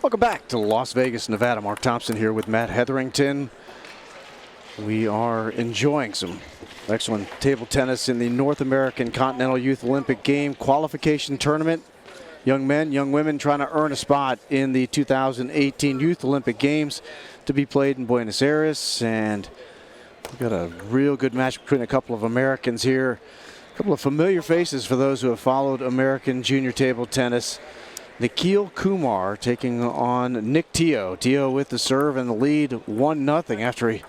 Welcome back to Las Vegas, Nevada. Mark Thompson here with Matt Hetherington. We are enjoying some excellent table tennis in the North American Continental Youth Olympic Game Qualification Tournament. Young men, young women trying to earn a spot in the 2018 Youth Olympic Games to be played in Buenos Aires. And we've got a real good match between a couple of Americans here. A couple of familiar faces for those who have followed American junior table tennis. Nikhil Kumar taking on Nick Teo. Teo with the serve and the lead 1-0 after he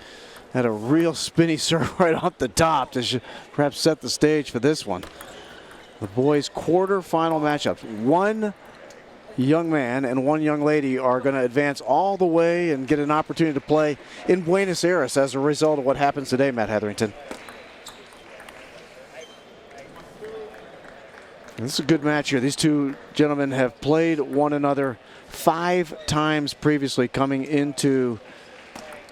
had a real spinny serve right off the top to perhaps set the stage for this one. The boys' quarter-final matchups. One young man and one young lady are going to advance all the way and get an opportunity to play in Buenos Aires as a result of what happens today, Matt Hetherington. This is a good match here. These two gentlemen have played one another 5 times previously coming into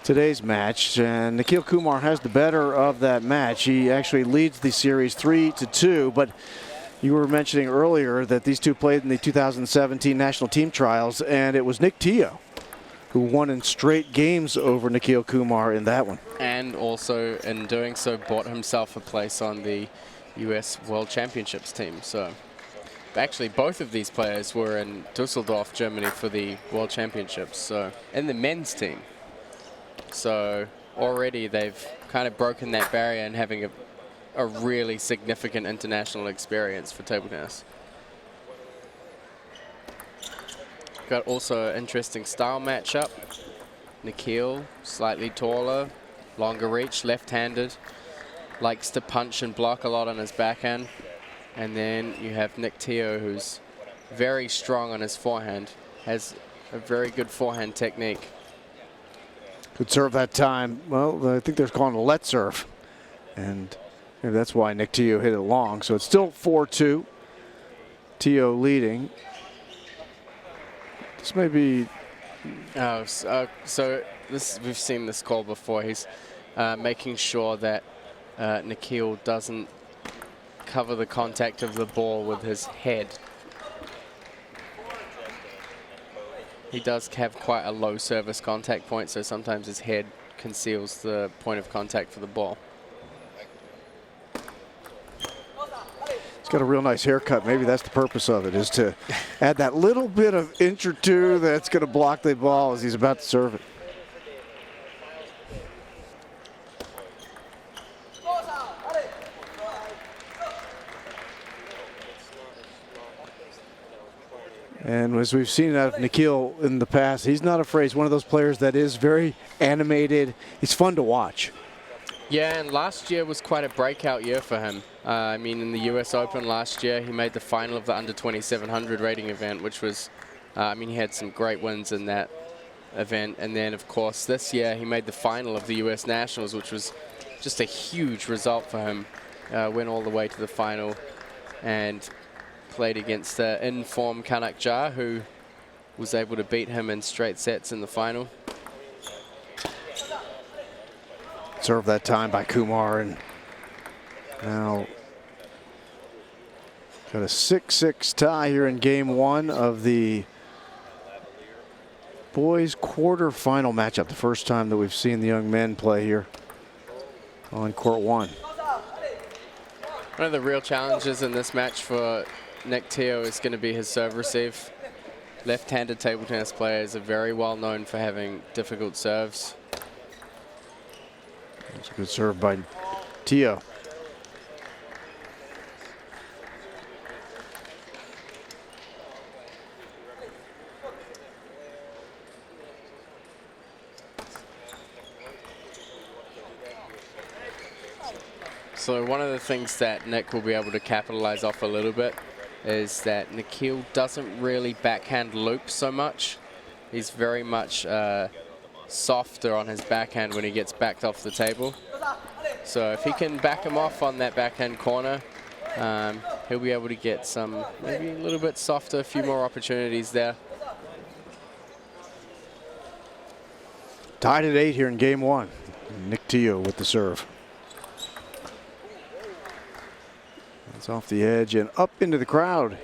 today's match, and Nikhil Kumar has the better of that match. He actually leads the series 3-2, but you were mentioning earlier that these two played in the 2017 national team trials, and it was Nick Teo who won in straight games over Nikhil Kumar in that one. And also, in doing so, bought himself a place on the US World Championships team. So actually both of these players were in Dusseldorf, Germany for the World Championships, so in the men's team. So already they've kind of broken that barrier and having a really significant international experience for table tennis. Got also an interesting style matchup. Nikhil, slightly taller, longer reach, left-handed. Likes to punch and block a lot on his backhand. And then you have Nick Teo, who's very strong on his forehand, has a very good forehand technique. Good serve that time. Well, I think they're calling it a let serve. And maybe that's why Nick Teo hit it long. So it's still 4-2. Teo leading. This may be... so this, we've seen this call before. He's making sure that Nikhil doesn't cover the contact of the ball with his head. He does have quite a low service contact point, so sometimes his head conceals the point of contact for the ball. He's got a real nice haircut. Maybe that's the purpose of it, is to add that little bit of inch or two that's going to block the ball as he's about to serve it. And as we've seen out of Nikhil in the past, he's not afraid. He's one of those players that is very animated. He's fun to watch. Yeah, and last year was quite a breakout year for him. I mean, in the US Open last year, he made the final of the under 2700 rating event, which was, I mean, he had some great wins in that event. And then, of course, this year he made the final of the US Nationals, which was just a huge result for him. Went all the way to the final and played against in-form Kanak Jar, who was able to beat him in straight sets in the final. Served that time by Kumar, and now got a 6-6 tie here in game 1 of the boys' quarterfinal matchup. The first time that we've seen the young men play here on court 1. One of the real challenges in this match for Nick Teo is going to be his serve receive. Left-handed table tennis players are very well known for having difficult serves. That's a good serve by Teo. So one of the things that Nick will be able to capitalize off a little bit is that Nikhil doesn't really backhand loop so much. He's very much softer on his backhand when he gets backed off the table. So if he can back him off on that backhand corner, he'll be able to get some, maybe a little bit softer, a few more opportunities there. Tied at 8 here in game 1. Nick Teo with the serve. It's off the edge and up into the crowd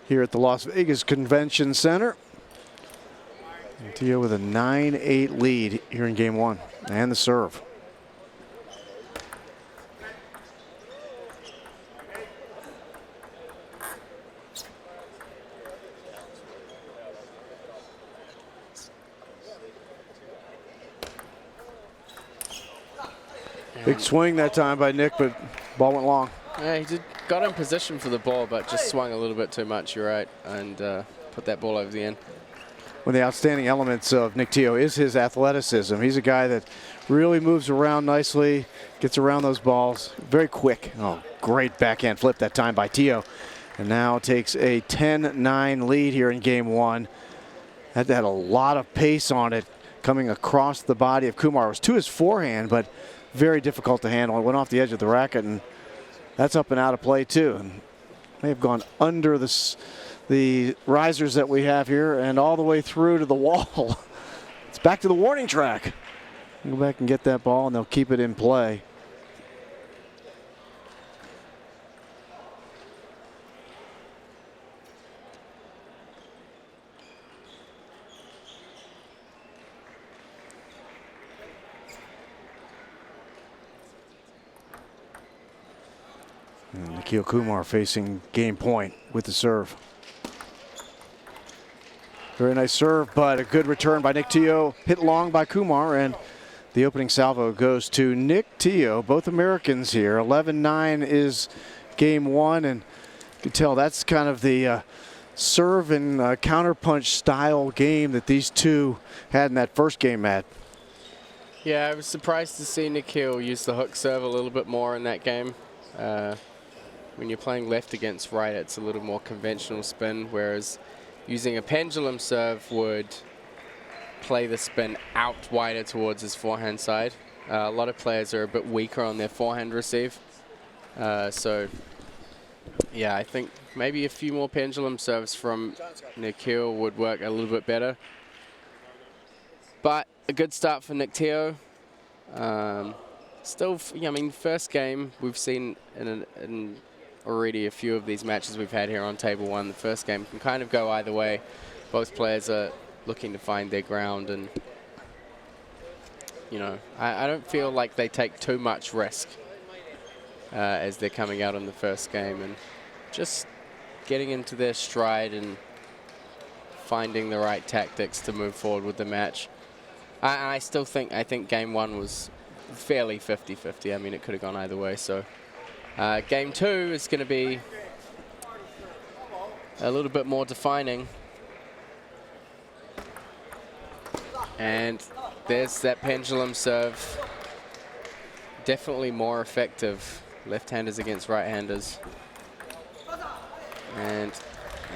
here at the Las Vegas Convention Center. Teo with a 9-8 lead here in game one. And the serve. Big swing that time by Nick, but ball went long. Yeah, he got in position for the ball, but just swung a little bit too much, you're right, and put that ball over the end. One of the outstanding elements of Nick Teo is his athleticism. He's a guy that really moves around nicely, gets around those balls, very quick. Oh, great backhand flip that time by Teo. And now takes a 10-9 lead here in game one. Had a lot of pace on it coming across the body of Kumar. It was to his forehand, but very difficult to handle. It went off the edge of the racket, and that's up and out of play too. And may have gone under the risers that we have here and all the way through to the wall. It's back to the warning track. Go back and get that ball, and they'll keep it in play. And Nikhil Kumar facing game point with the serve. Very nice serve, but a good return by Nick Teo. Hit long by Kumar, and the opening salvo goes to Nick Teo. Both Americans here. 11-9 is game one, and you can tell that's kind of the serve and counterpunch style game that these two had in that first game, Matt. Yeah, I was surprised to see Nikhil use the hook serve a little bit more in that game. When you're playing left against right, it's a little more conventional spin, whereas using a pendulum serve would play the spin out wider towards his forehand side. A lot of players are a bit weaker on their forehand receive. So, yeah, I think maybe a few more pendulum serves from Nikhil would work a little bit better. But a good start for Nick Teo. Still, I mean, first game we've seen in already a few of these matches we've had here on table one. The first game can kind of go either way. Both players are looking to find their ground, and you know, I don't feel like they take too much risk as they're coming out in the first game, and just getting into their stride and finding the right tactics to move forward with the match. I think game one was fairly 50-50. I mean, it could have gone either way. So game two is going to be a little bit more defining. And there's that pendulum serve. Definitely more effective. Left-handers against right-handers. And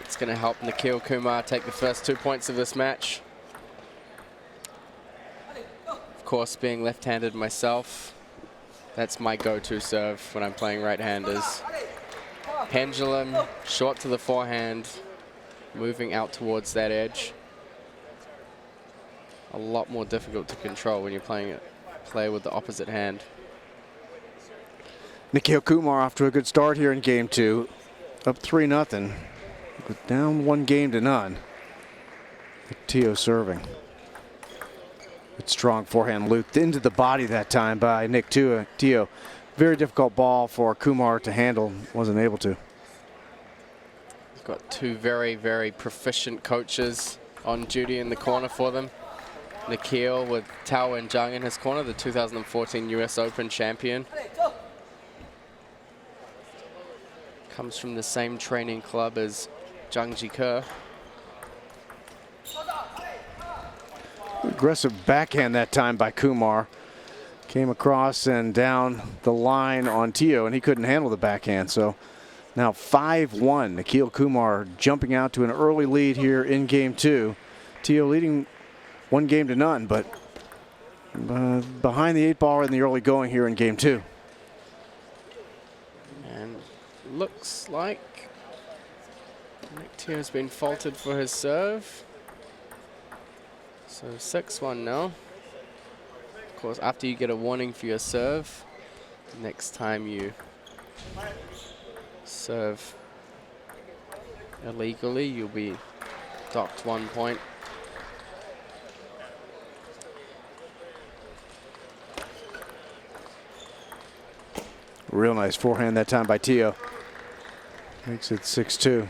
it's going to help Nikhil Kumar take the first 2 points of this match. Of course, being left-handed myself, that's my go-to serve when I'm playing right-handers. Pendulum, short to the forehand, moving out towards that edge. A lot more difficult to control when you're play with the opposite hand. Nikhil Kumar off to a good start here in game two. Up 3-0. Down 1-0. Nick Teo serving. Good strong forehand looped into the body that time by Nick Teo. Very difficult ball for Kumar to handle. Wasn't able to. Got two very, very proficient coaches on duty in the corner for them. Nikhil with Tao and Zhang in his corner, the 2014 US Open champion. Comes from the same training club as Zhang Jike. Aggressive backhand that time by Kumar. Came across and down the line on Teo, and he couldn't handle the backhand. So now 5-1. Nikhil Kumar jumping out to an early lead here in game two. Teo leading 1-0, but behind the 8-ball in the early going here in game two. And looks like Nick Teo's been faulted for his serve. So 6-1 now. Of course, after you get a warning for your serve, next time you serve illegally, you'll be docked 1 point. Real nice forehand that time by Tio. Makes it 6-2.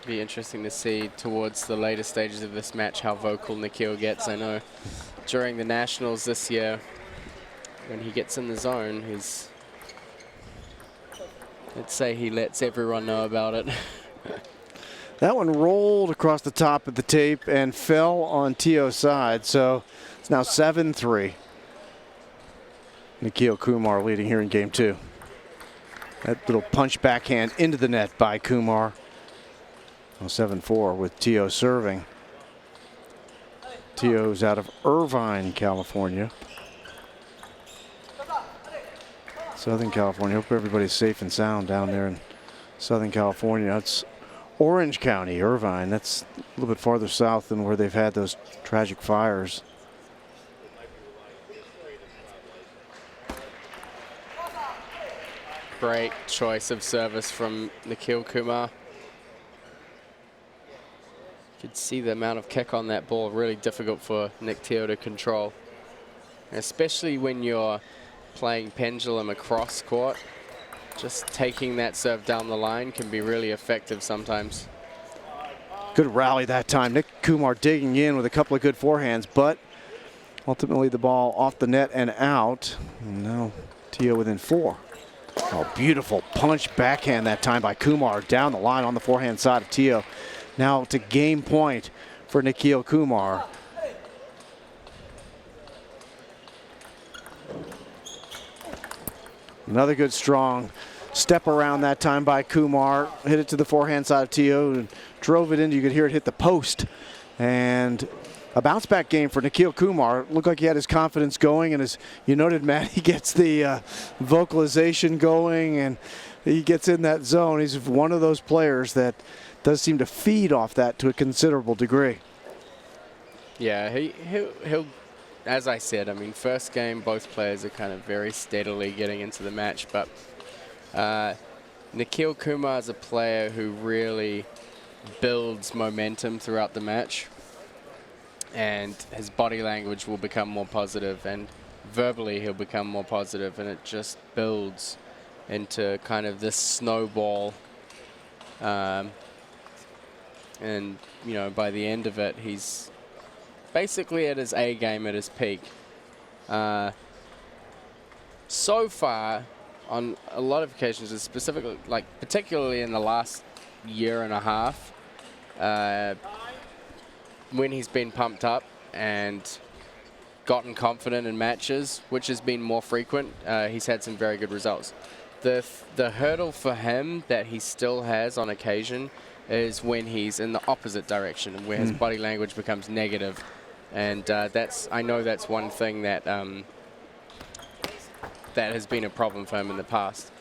Be interesting to see towards the later stages of this match how vocal Nikhil gets. I know during the Nationals this year, when he gets in the zone, let's say he lets everyone know about it. That one rolled across the top of the tape and fell on Tio's side, so it's now 7-3. Nikhil Kumar leading here in game 2. That little punch backhand into the net by Kumar. 7-4 with Tio serving. Tio's out of Irvine, California. Southern California. Hope everybody's safe and sound down there in Southern California. It's Orange County, Irvine. That's a little bit farther south than where they've had those tragic fires. Great choice of service from Nikhil Kumar. You could see the amount of kick on that ball, really difficult for Nick Teo to control. Especially when you're playing pendulum across court. Just taking that serve down the line can be really effective sometimes. Good rally that time. Nick Kumar digging in with a couple of good forehands, but ultimately the ball off the net and out. And now Tio within 4. Oh, beautiful punch backhand that time by Kumar down the line on the forehand side of Tio. Now to game point for Nikhil Kumar. Another good strong step around that time by Kumar. Hit it to the forehand side of Tio and drove it in. You could hear it hit the post. And a bounce back game for Nikhil Kumar. Looked like he had his confidence going, and as you noted, Matt, he gets the vocalization going and he gets in that zone. He's one of those players that does seem to feed off that to a considerable degree. Yeah, he'll, as I said, I mean, first game, both players are kind of very steadily getting into the match, but Nikhil Kumar is a player who really builds momentum throughout the match, and his body language will become more positive, and verbally he'll become more positive, and it just builds into kind of this snowball. And, you know, by the end of it, he's basically at his A game, at his peak. So far, on a lot of occasions, specifically, like particularly in the last year and a half, when he's been pumped up and gotten confident in matches, which has been more frequent, he's had some very good results. The hurdle for him that he still has on occasion is when he's in the opposite direction, where his body language becomes negative. And I know that's one thing that that has been a problem for him in the past.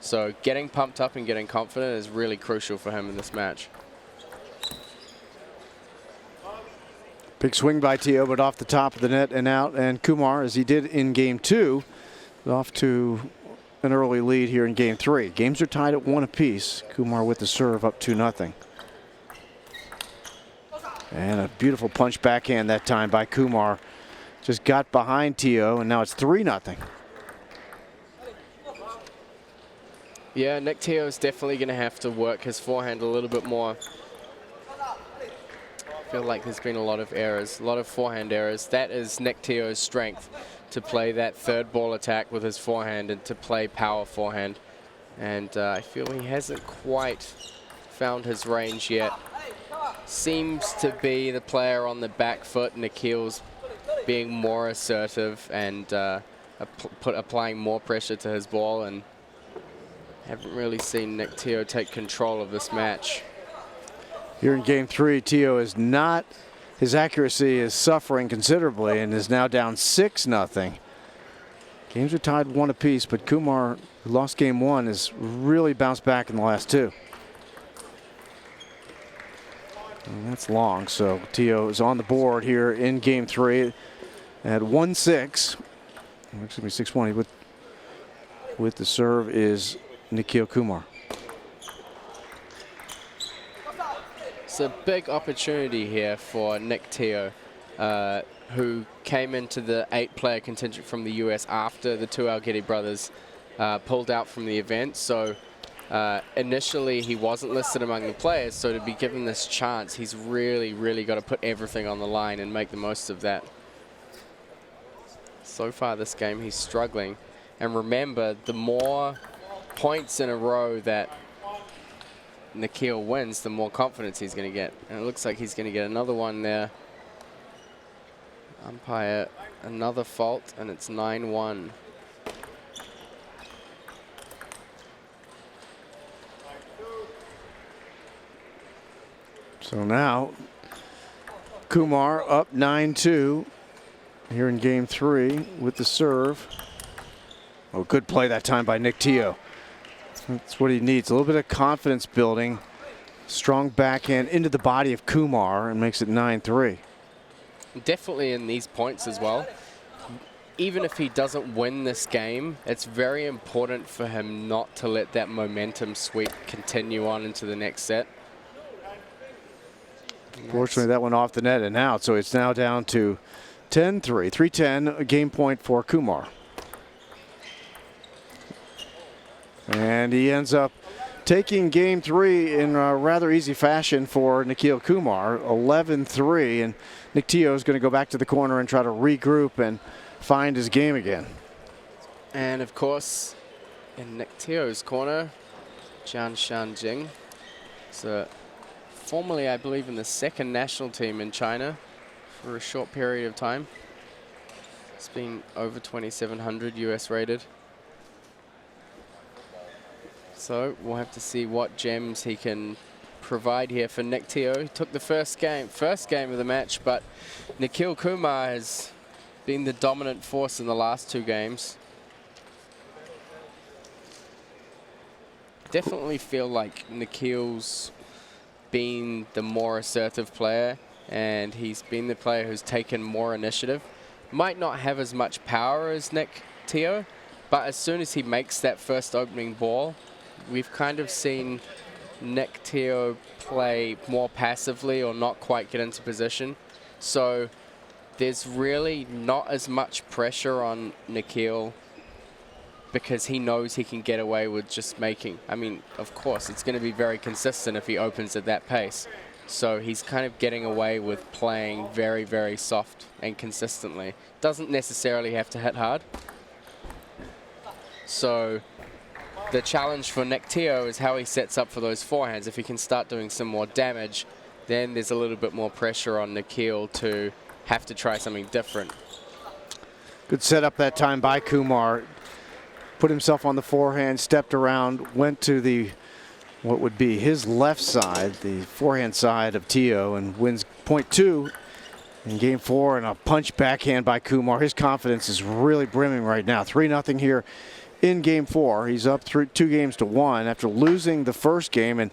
So getting pumped up and getting confident is really crucial for him in this match. Big swing by Tio, but off the top of the net and out. And Kumar, as he did in game 2, off to an early lead here in game 3. Games are tied at 1 apiece. Kumar with the serve up 2-0. And a beautiful punch backhand that time by Kumar. Just got behind Tio, and now it's 3-0. Yeah, Nick Teo is definitely going to have to work his forehand a little bit more. I feel like there's been a lot of errors, a lot of forehand errors. That is Nick Teo's strength, to play that third ball attack with his forehand and to play power forehand. And I feel he hasn't quite found his range yet. Seems to be the player on the back foot. Nikhil's being more assertive and applying more pressure to his ball, and haven't really seen Nick Teo take control of this match. Here in game 3, Tio is not, his accuracy is suffering considerably and is now down 6-0. Games are tied 1 apiece, but Kumar, who lost game 1, has really bounced back in the last 2. And that's long, so Tio is on the board here in game 3 at 1-6. Excuse me, 6-1. With the serve is Nikhil Kumar. It's a big opportunity here for Nick Teo, who came into the 8-player contingent from the US after the two Algetti brothers pulled out from the event. So initially he wasn't listed among the players, so to be given this chance, he's really got to put everything on the line and make the most of that. So far this game he's struggling, and remember, the more points in a row that Nikhil wins, the more confidence he's going to get. And it looks like he's going to get another one there. Umpire, another fault, and it's 9-1. So now Kumar up 9-2 here in game 3 with the serve. Oh, good play that time by Nick Teo. That's what he needs, a little bit of confidence building. Strong backhand into the body of Kumar and makes it 9-3. Definitely in these points as well. Even if he doesn't win this game, it's very important for him not to let that momentum sweep continue on into the next set. Fortunately, that went off the net and out, so it's now down to 10-3. 3-10, a game point for Kumar. And he ends up taking game 3 in a rather easy fashion for Nikhil Kumar, 11-3. And Nick Teo is going to go back to the corner and try to regroup and find his game again. And of course, in Nick Teo's corner, Jian Shanjing. So formerly, I believe, in the 2nd national team in China for a short period of time. It's been over 2,700 US rated. So we'll have to see what gems he can provide here for Nick Teo. He took the first game of the match, but Nikhil Kumar has been the dominant force in the last 2 games. Definitely feel like Nikhil's been the more assertive player, and he's been the player who's taken more initiative. Might not have as much power as Nick Teo, but as soon as he makes that first opening ball, we've kind of seen Nick Teo play more passively or not quite get into position. So there's really not as much pressure on Nikhil because he knows he can get away with just making. I mean, of course, it's going to be very consistent if he opens at that pace. So he's kind of getting away with playing very soft and consistently. Doesn't necessarily have to hit hard. So the challenge for Nick Teo is how he sets up for those forehands. If he can start doing some more damage, then there's a little bit more pressure on Nikhil to have to try something different. Good setup that time by Kumar. Put himself on the forehand, stepped around, went to the what would be his left side, the forehand side of Teo, and wins point 2 in game 4, and a punch backhand by Kumar. His confidence is really brimming right now. 3-0 here in game 4. He's up 2-1 after losing the first game, and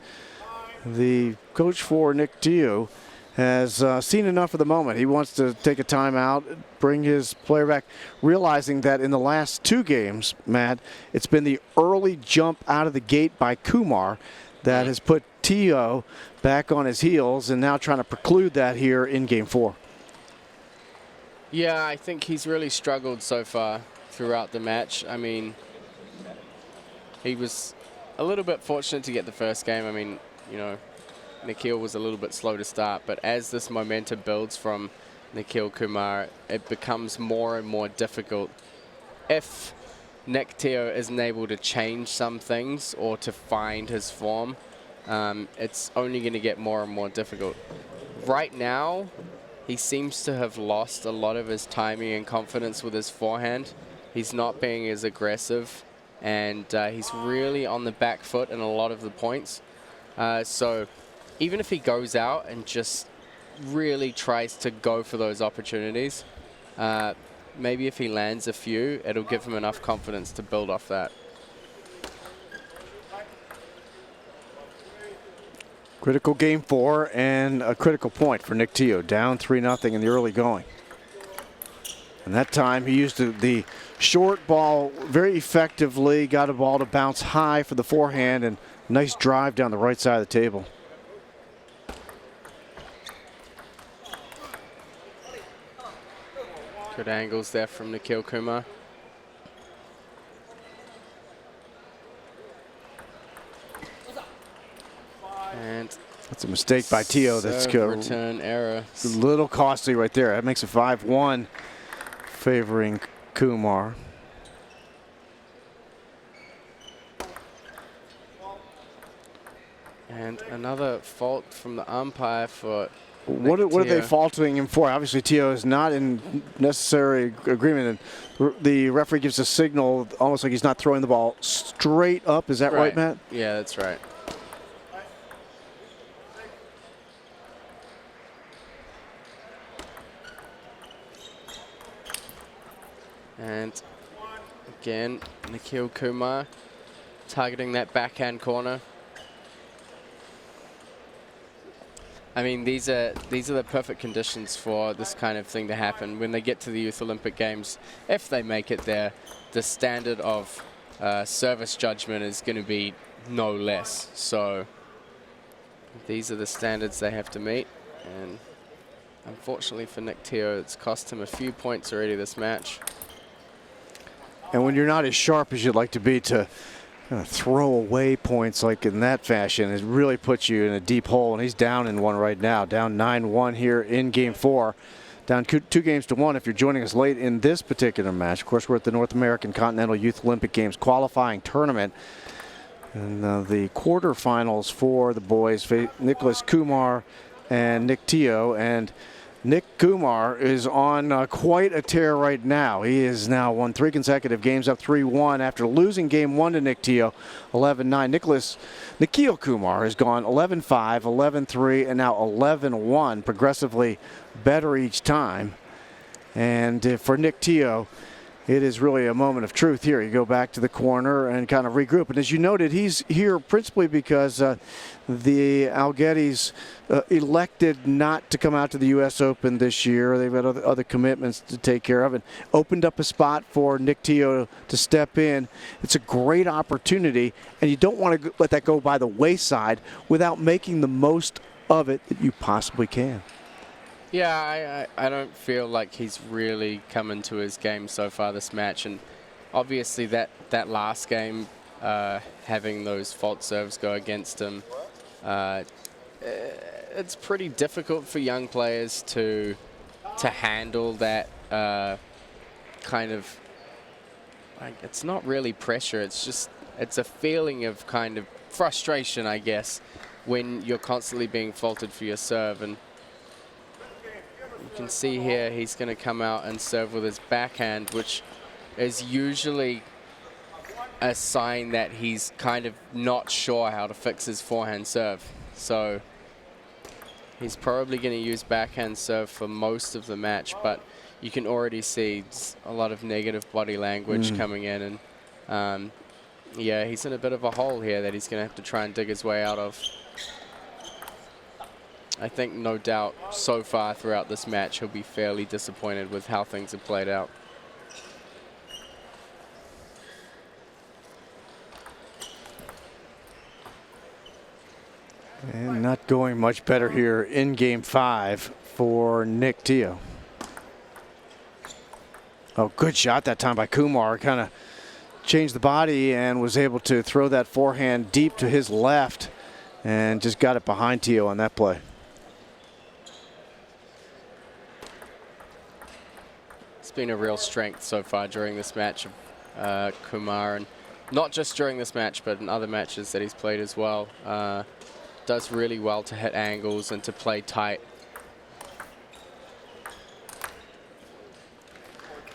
the coach for Nick Teo has seen enough of the moment. He wants to take a timeout, bring his player back, realizing that in the last 2 games, Matt, it's been the early jump out of the gate by Kumar that has put Teo back on his heels, and now trying to preclude that here in game 4. Yeah, I think he's really struggled so far throughout the match. I mean, he was a little bit fortunate to get the first game. I mean, you know, Nikhil was a little bit slow to start, but as this momentum builds from Nikhil Kumar, it becomes more and more difficult. If Nick Teo isn't able to change some things or to find his form, it's only going to get more and more difficult. Right now, he seems to have lost a lot of his timing and confidence with his forehand. He's not being as aggressive, and he's really on the back foot in a lot of the points. So even if he goes out and just really tries to go for those opportunities, maybe if he lands a few, it'll give him enough confidence to build off that. Critical game 4 and a critical point for Nick Teo, down 3-0 in the early going. And that time he used the short ball very effectively, got a ball to bounce high for the forehand, and nice drive down the right side of the table. Good angles there from Nikhil Kumar. And that's a mistake by Tio. That's a return error. A little costly right there. That makes it 5-1 favoring Kumar. And another fault from the umpire for What are they faulting him for? Obviously, Tio is not in necessary agreement. And the referee gives a signal almost like he's not throwing the ball straight up. Is that right, Matt? Yeah, that's right. And again, Nikhil Kumar targeting that backhand corner. I mean, these are the perfect conditions for this kind of thing to happen. When they get to the Youth Olympic Games, if they make it there, the standard of service judgment is going to be no less. So these are the standards they have to meet. And unfortunately for Nick Teo, it's cost him a few points already this match. And when you're not as sharp as you'd like to be to throw away points like in that fashion, it really puts you in a deep hole. And he's down in one right now, down 9-1 here in game 4, down 2-1 if you're joining us late in this particular match. Of course, we're at the North American Continental Youth Olympic Games qualifying tournament. And the quarterfinals for the boys, Nicholas Kumar and Nick Teo. And Nick Kumar is on quite a tear right now. He has now won 3 consecutive games, up 3-1 after losing game 1 to Nick Teo, 11-9. Nikhil Kumar has gone 11-5, 11-3, and now 11-1, progressively better each time. And for Nick Teo, it is really a moment of truth here. You go back to the corner and kind of regroup. And as you noted, he's here principally because the Algettis elected not to come out to the U.S. Open this year. They've got other commitments to take care of and opened up a spot for Nick Teo to step in. It's a great opportunity, and you don't want to let that go by the wayside without making the most of it that you possibly can. Yeah, I don't feel like he's really come into his game so far this match. And obviously that last game, having those fault serves go against him, it's pretty difficult for young players to handle that kind of, like, it's not really pressure. It's a feeling of kind of frustration, I guess, when you're constantly being faulted for your serve. And you can see here he's going to come out and serve with his backhand, which is usually a sign that he's kind of not sure how to fix his forehand serve. So he's probably going to use backhand serve for most of the match, but you can already see a lot of negative body language coming in. And yeah, he's in a bit of a hole here that he's going to have to try and dig his way out of. I think, no doubt, so far throughout this match, he'll be fairly disappointed with how things have played out. And not going much better here in game 5 for Nick Teo. Oh, good shot that time by Kumar. Kind of changed the body and was able to throw that forehand deep to his left and just got it behind Teo on that play. It's been a real strength so far during this match of Kumar, and not just during this match, but in other matches that he's played as well. Does really well to hit angles and to play tight.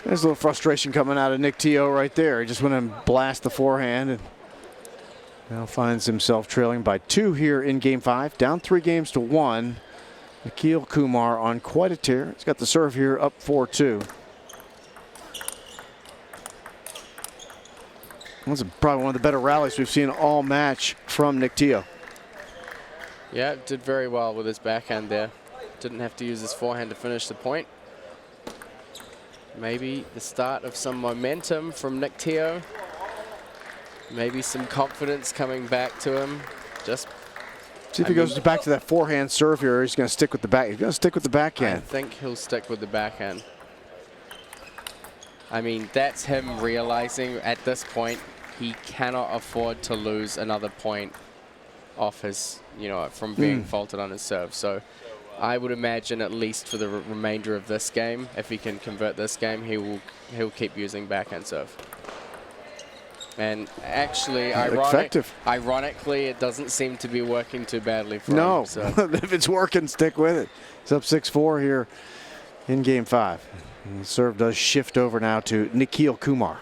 There's a little frustration coming out of Nick Teo right there. He just went and blast the forehand and now finds himself trailing by 2 here in game 5, down 3-1. Nikhil Kumar on quite a tear. He's got the serve here up 4-2. That's probably one of the better rallies we've seen all match from Nick Teo. Yeah, did very well with his backhand there. Didn't have to use his forehand to finish the point. Maybe the start of some momentum from Nikhil. Maybe some confidence coming back to him. Just see if he goes back to that forehand serve here. He's going to stick with the back. He's going to stick with the backhand. I think he'll stick with the backhand. I mean, that's him realizing at this point he cannot afford to lose another point off his, from being faulted on his serve. So I would imagine, at least for the remainder of this game, if he can convert this game, he'll keep using backhand serve. And actually, ironically, it doesn't seem to be working too badly for him. No, So. if it's working, stick with it. He's up 6-4 here in Game 5. And the serve does shift over now to Nikhil Kumar.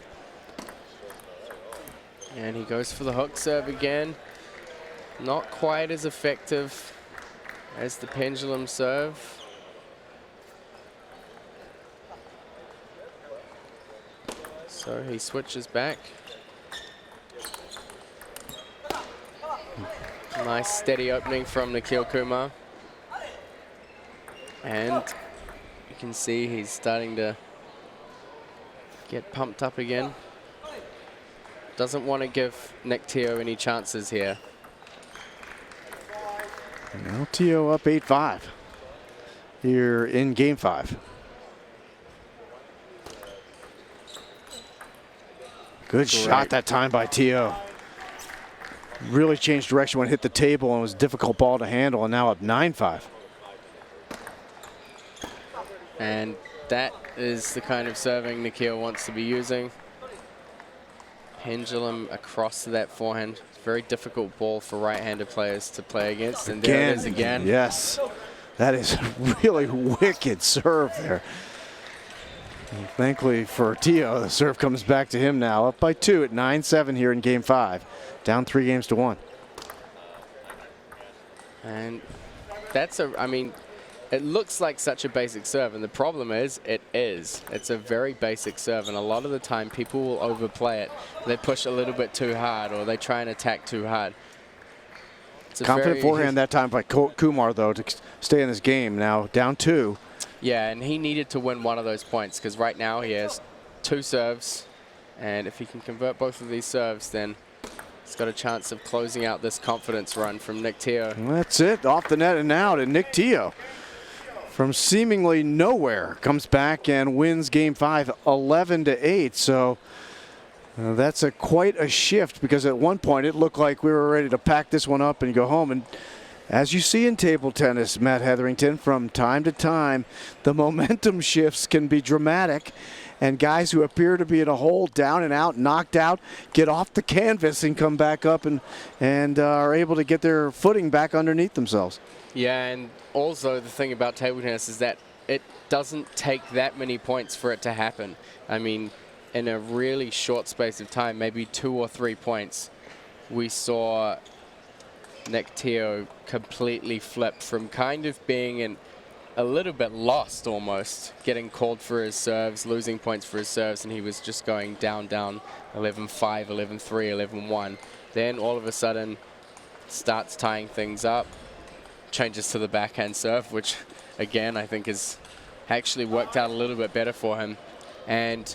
And he goes for the hook serve again. Not quite as effective as the pendulum serve. So he switches back. Nice steady opening from Nikhil Kumar. And you can see he's starting to get pumped up again. Doesn't want to give Nick Teo any chances here. Now Teo up 8-5 here in Game 5. Good shot that time by Teo. Really changed direction when it hit the table and was a difficult ball to handle, and now up 9-5. And that is the kind of serving Nikhil wants to be using. Pendulum across to that forehand. Very difficult ball for right-handed players to play against. And there it is again. Yes, that is really wicked serve there. And thankfully for Teo, the serve comes back to him now. Up by 2 at 9-7 here in Game 5. Down 3-1. And that's I mean, it looks like such a basic serve, and the problem is, it is. It's a very basic serve, and a lot of the time people will overplay it. They push a little bit too hard, or they try and attack too hard. Confident forehand that time by Kumar, though, to stay in this game. Now down 2. Yeah, and he needed to win one of those points, because right now he has 2 serves, and if he can convert both of these serves, then he's got a chance of closing out this confidence run from Nick Teo. That's it, off the net and out, and Nick Teo, from seemingly nowhere, comes back and wins Game 5 11-8. So that's quite a shift, because at one point it looked like we were ready to pack this one up and go home. And as you see in table tennis, Matt Hetherington, from time to time, the momentum shifts can be dramatic. And guys who appear to be in a hole, down and out, knocked out, get off the canvas and come back up and are able to get their footing back underneath themselves. Yeah, and also the thing about table tennis is that it doesn't take that many points for it to happen. I mean, in a really short space of time, maybe 2 or 3 points, we saw Nick Teo completely flip from kind of being a little bit lost almost, getting called for his serves, losing points for his serves, and he was just going down, 11-5, 11-3, 11-1. Then all of a sudden starts tying things up, changes to the backhand serve, which again I think has actually worked out a little bit better for him. And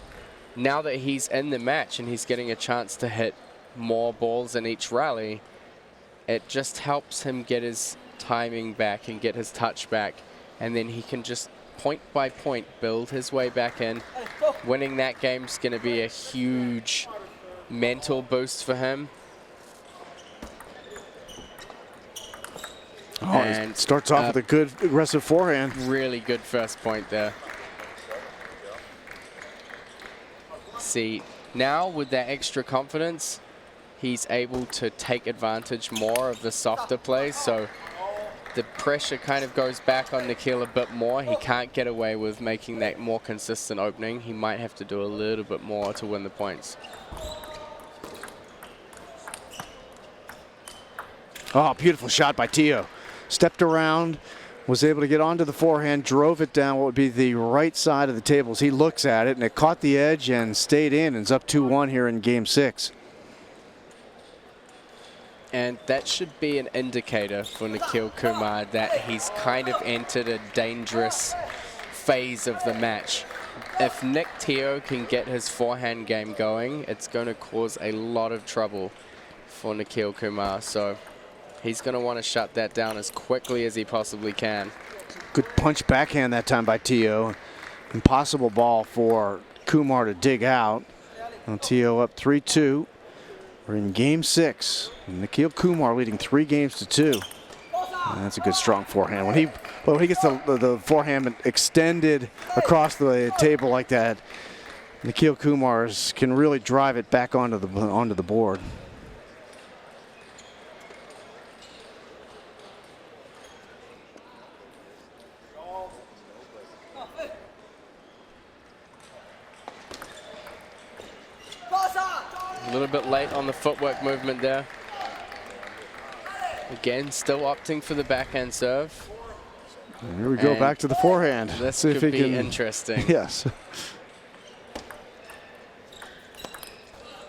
now that he's in the match and he's getting a chance to hit more balls in each rally, it just helps him get his timing back and get his touch back. And then he can just point by point build his way back in. Winning that game is going to be a huge mental boost for him. Oh, and he starts off with a good aggressive forehand. Really good first point there. See, now with that extra confidence, he's able to take advantage more of the softer plays. So the pressure kind of goes back on Nikhil a bit more. He can't get away with making that more consistent opening. He might have to do a little bit more to win the points. Oh, beautiful shot by Teo. Stepped around, was able to get onto the forehand, drove it down what would be the right side of the tables. He looks at it, and it caught the edge and stayed in, and is up 2-1 here in Game 6. And that should be an indicator for Nikhil Kumar that he's kind of entered a dangerous phase of the match. if Nick Teo can get his forehand game going, it's going to cause a lot of trouble for Nikhil Kumar. So he's going to want to shut that down as quickly as he possibly can. Good punch backhand that time by Teo. Impossible ball for Kumar to dig out. Well, Teo up 3-2. We're in game 6. Nikhil Kumar leading 3 games to 2. And that's a good strong forehand. When he gets the forehand extended across the table like that, Nikhil Kumar can really drive it back onto the board. A little bit late on the footwork movement there. Again, still opting for the backhand serve. And here we go, back to the forehand. This See if could he be can, interesting. yes.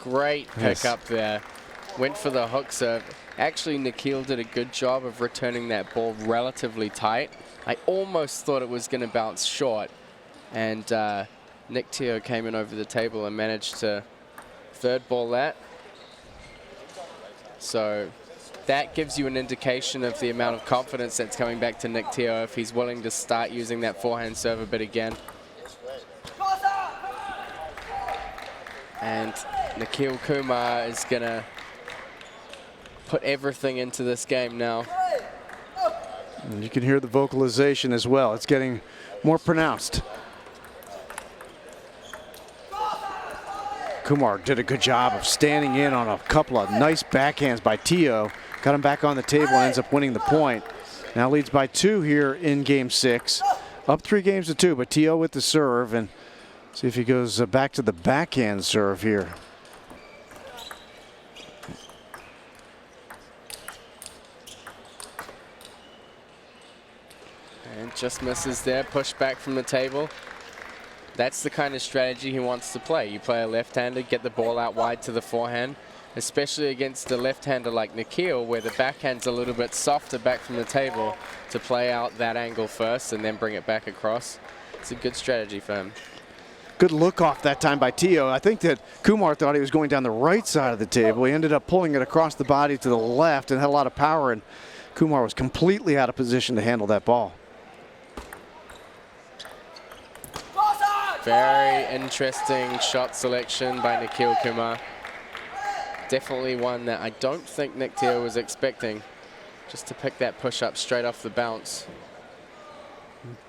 Great pick up there. Went for the hook serve. Actually, Nikhil did a good job of returning that ball relatively tight. I almost thought it was going to bounce short. And Nick Teo came in over the table and managed to third ball that. So that gives you an indication of the amount of confidence that's coming back to Nick Teo if he's willing to start using that forehand serve a bit again. And Nikhil Kumar is going to put everything into this game now. And you can hear the vocalization as well. It's getting more pronounced. Kumar did a good job of standing in on a couple of nice backhands by Teo. Got him back on the table and ends up winning the point. Now leads by 2 here in game 6. Up 3 games to 2, but Teo with the serve. And see if he goes back to the backhand serve here. And just misses there, push back from the table. That's the kind of strategy he wants to play. You play a left-hander, get the ball out wide to the forehand, especially against a left-hander like Nikhil, where the backhand's a little bit softer back from the table, to play out that angle first and then bring it back across. It's a good strategy for him. Good look off that time by Teo. I think that Kumar thought he was going down the right side of the table. He ended up pulling it across the body to the left and had a lot of power, and Kumar was completely out of position to handle that ball. Very interesting shot selection by Nikhil Kumar. Definitely one that I don't think Nick Teo was expecting, just to pick that push up straight off the bounce.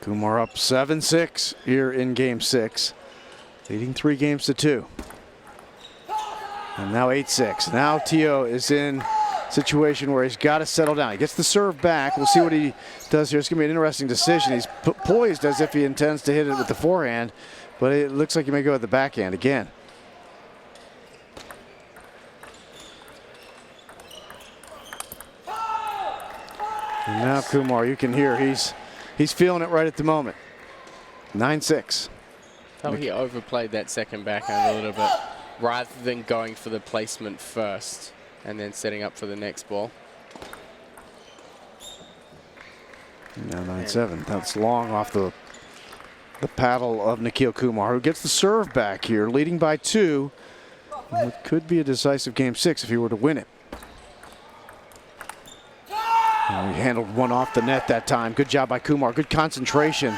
Kumar up 7-6 here in game 6, leading 3 games to 2. And now 8-6. Now Teo is in a situation where he's got to settle down. He gets the serve back. We'll see what he does here. It's going to be an interesting decision. He's poised as if he intends to hit it with the forehand, but it looks like he may go with the backhand again. And now Kumar, you can hear he's feeling it right at the moment. 9-6. Thought he overplayed that second backhand a little bit, rather than going for the placement first and then setting up for the next ball. Now 9-7. That's long off the paddle of Nikhil Kumar, who gets the serve back here, leading by 2. It could be a decisive game 6 if he were to win it. And he handled one off the net that time. Good job by Kumar. Good concentration.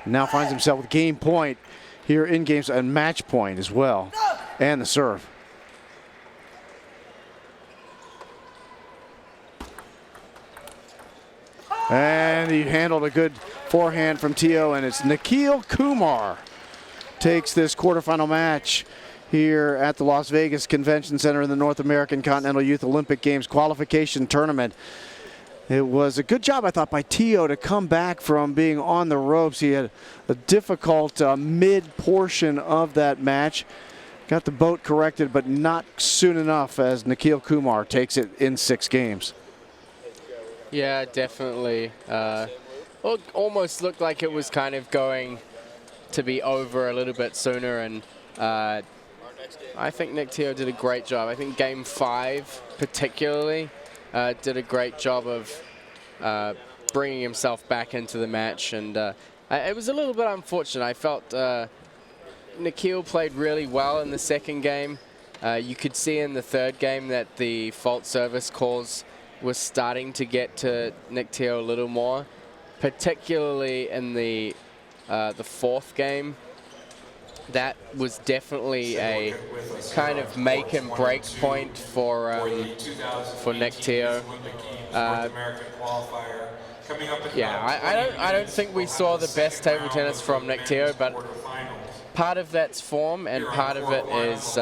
Now finds himself with game point here in games and match point as well. And the serve. And he handled a good forehand from Teo, and it's Nikhil Kumar takes this quarterfinal match here at the Las Vegas Convention Center in the North American Continental Youth Olympic Games qualification tournament. It was a good job, I thought, by Teo to come back from being on the ropes. He had a difficult mid-portion of that match. Got the boat corrected, but not soon enough, as Nikhil Kumar takes it in 6 games. Yeah, definitely. Well, almost looked like it was kind of going to be over a little bit sooner, and I think Nick Teo did a great job. I think game 5 particularly did a great job of bringing himself back into the match, and it was a little bit unfortunate. I felt Nikhil played really well in the second game. You could see in the third game that the fault service calls was starting to get to Nikhil a little more, particularly in the fourth game. That was definitely a kind of make and break point for Nikhil. Yeah, I don't think we saw the best table tennis from Nikhil, but part of that's form and part of it is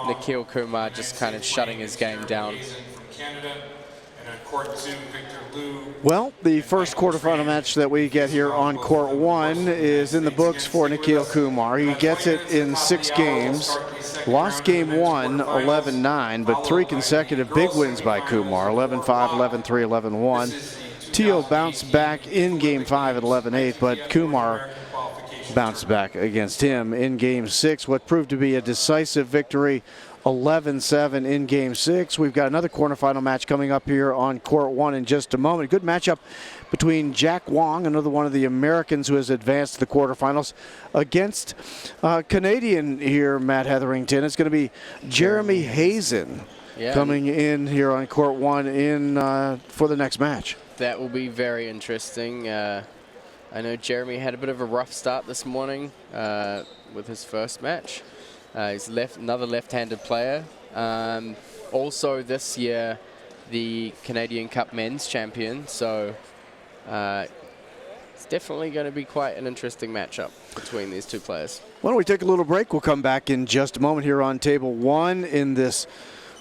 Nikhil Kumar just kind of shutting his game down. Well, the first quarterfinal match that we get here on court 1 is in the books for Nikhil Kumar. He gets it in 6 games. Lost game 1, 11-9, but 3 consecutive big wins by Kumar, 11-5, 11-3, 11-1. Teo bounced back in game 5 at 11-8, but Kumar bounced back against him in game 6, what proved to be a decisive victory, 11-7 in game 6. We've got another quarterfinal match coming up here on court 1 in just a moment. A good matchup between Jack Wong, another one of the Americans who has advanced to the quarterfinals, against Canadian here, Matt Hetherington. It's going to be Jeremy Hazen coming in here on court 1 for the next match. That will be very interesting. I know Jeremy had a bit of a rough start this morning with his first match. He's another left-handed player. Also this year, the Canadian Cup Men's Champion. So it's definitely going to be quite an interesting matchup between these two players. Why don't we take a little break? We'll come back in just a moment here on table 1 in this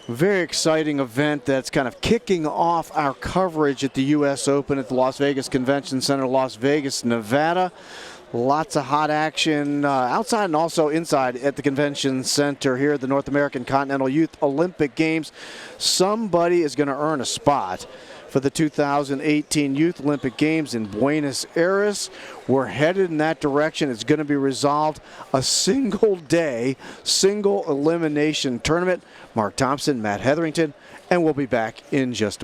very exciting event that's kind of kicking off our coverage at the U.S. Open at the Las Vegas Convention Center, Las Vegas, Nevada. Lots of hot action outside and also inside at the Convention Center here at the North American Continental Youth Olympic Games. Somebody is going to earn a spot for the 2018 Youth Olympic Games in Buenos Aires. We're headed in that direction. It's going to be resolved a single day, single elimination tournament. Mark Thompson, Matt Hetherington, and we'll be back in just a